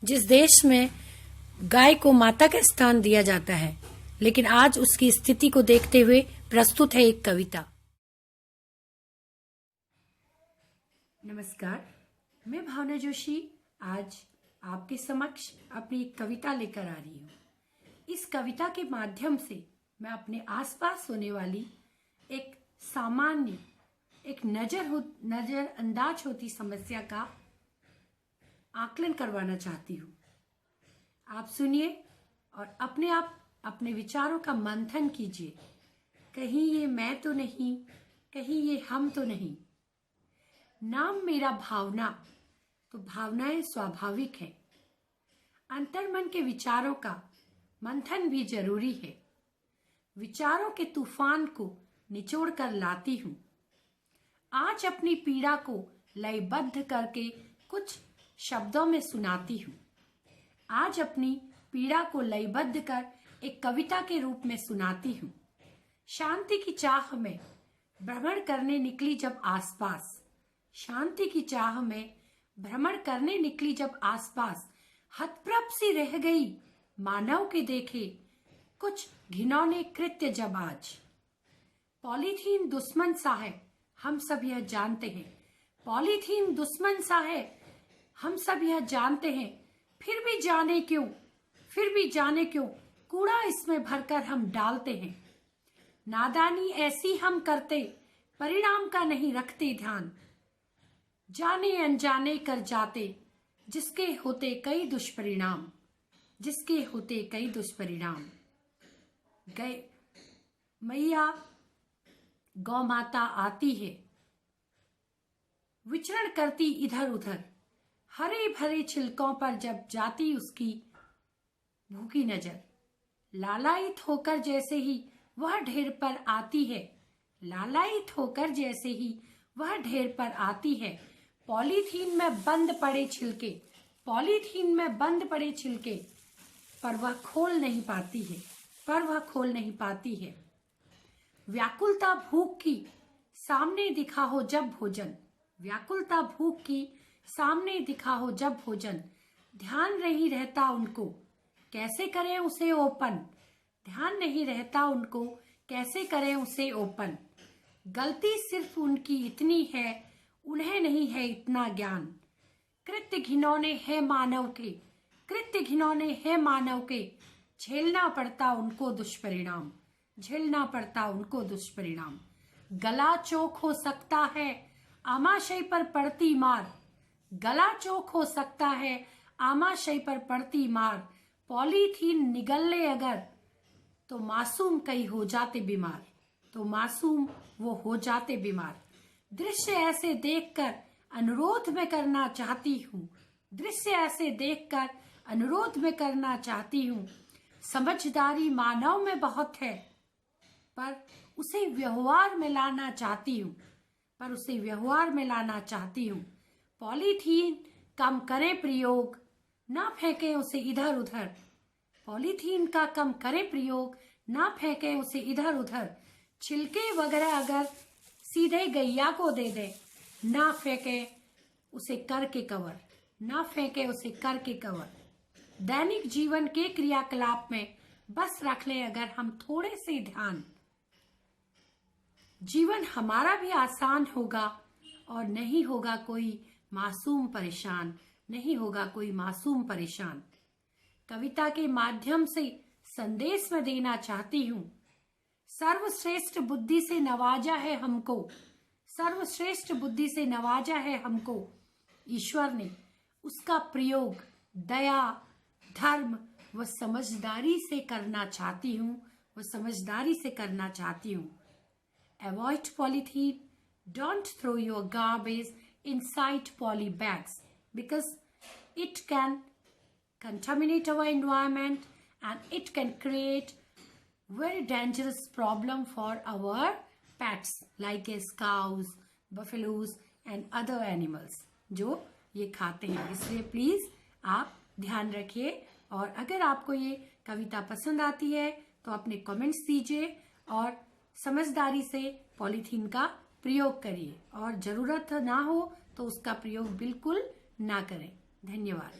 जिस देश में गाय को माता का स्थान दिया जाता है, लेकिन आज उसकी स्थिति को देखते हुए प्रस्तुत है एक कविता। नमस्कार, मैं भावना जोशी आज आपके समक्ष अपनी एक कविता लेकर आ रही हूँ। इस कविता के माध्यम से मैं अपने आसपास होने वाली एक सामान्य, एक नजरअंदाज होती समस्या का आकलन करवाना चाहती हूँ। आप सुनिए और अपने आप अपने विचारों का मंथन कीजिए। कहीं ये मैं तो नहीं, कहीं ये हम तो नहीं। नाम मेरा भावना, तो भावनाएं स्वाभाविक है। अंतर्मन के विचारों का मंथन भी जरूरी है। विचारों के तूफान को निचोड़ कर लाती हूँ। आज अपनी पीड़ा को लयबद्ध करके कुछ शब्दों में सुनाती हूँ। आज अपनी पीड़ा को लयबद्ध कर एक कविता के रूप में सुनाती हूँ। शांति की चाह में भ्रमण करने निकली जब आसपास, शांति की चाह में भ्रमण करने निकली जब आसपास, हतप्रभ सी रह गई मानव के देखे कुछ घिनौने कृत्य जब आज। पॉलीथीन दुश्मन सा है, हम सब यह जानते हैं। पॉलीथीन दुश्मन सा है, हम सब यह जानते हैं। फिर भी जाने क्यों कूड़ा इसमें भरकर हम डालते हैं। नादानी ऐसी हम करते, परिणाम का नहीं रखते ध्यान। जाने अनजाने कर जाते, जिसके होते कई दुष्परिणाम, जिसके होते कई दुष्परिणाम। गए मैया गौ माता आती है, विचरण करती इधर उधर। हरे भरे छिलकों पर जब जाती उसकी भूखी नजर, लालायित होकर जैसे ही वह ढेर पर आती है, लालायित होकर जैसे ही वह ढेर पर आती है। पॉलीथीन में बंद पड़े छिलके, पॉलीथीन में बंद पड़े छिलके, पर वह खोल नहीं पाती है, पर वह खोल नहीं पाती है। व्याकुलता भूख की सामने दिखा हो जब भोजन, व्याकुलता भूख की सामने दिखा हो जब भोजन। ध्यान नहीं रहता उनको, कैसे करें उसे ओपन, ध्यान नहीं रहता उनको, कैसे करें उसे ओपन। गलती सिर्फ उनकी इतनी है, उन्हें नहीं है इतना ज्ञान। कृत्य घिनौने है मानव के, कृत्य घिनौने है मानव के। झेलना पड़ता उनको दुष्परिणाम, झेलना पड़ता उनको दुष्परिणाम। गला चौक हो सकता है, आमाशय पर पड़ती मार, गला चौक हो सकता है, आमाशय पर पड़ती मार। पॉलीथीन निगल ले अगर, तो मासूम कई हो जाते बीमार, तो मासूम वो हो जाते बीमार। दृश्य ऐसे देखकर अनुरोध में करना चाहती हूँ, दृश्य ऐसे देखकर अनुरोध में करना चाहती हूँ। समझदारी मानव में बहुत है, पर उसे व्यवहार में लाना चाहती हूँ, पर उसे व्यवहार में लाना चाहती हूँ। पॉलीथीन कम करे प्रयोग, ना फेंके उसे इधर उधर। पॉलीथीन का कम करे प्रयोग, ना फेंके उसे इधर उधर। छिलके वगैरह अगर सीधे गैया को दे दे, ना फेंके उसे करके कवर, ना फेंके उसे करके कवर। दैनिक जीवन के क्रियाकलाप में बस रख ले अगर हम थोड़े से ध्यान, जीवन हमारा भी आसान होगा और नहीं होगा कोई मासूम परेशान, नहीं होगा कोई मासूम परेशान। कविता के माध्यम से संदेश में देना चाहती हूँ। सर्वश्रेष्ठ बुद्धि से नवाजा है हमको, सर्वश्रेष्ठ बुद्धि से नवाजा है हमको ईश्वर ने। उसका प्रयोग दया, धर्म व समझदारी से करना चाहती हूँ, वह समझदारी से करना चाहती हूँ। Avoid polythene. Don't throw your garbage inside poly bags because it can contaminate our environment and it can create very dangerous problem for our pets like as cows, buffaloes and other animals जो ये खाते हैं। इसलिए please आप ध्यान रखिए और अगर आपको ये कविता पसंद आती है तो अपने कमेंट्स दीजिए और समझदारी से पॉलीथीन का प्रयोग करिए और जरूरत ना हो तो उसका प्रयोग बिल्कुल ना करें। धन्यवाद।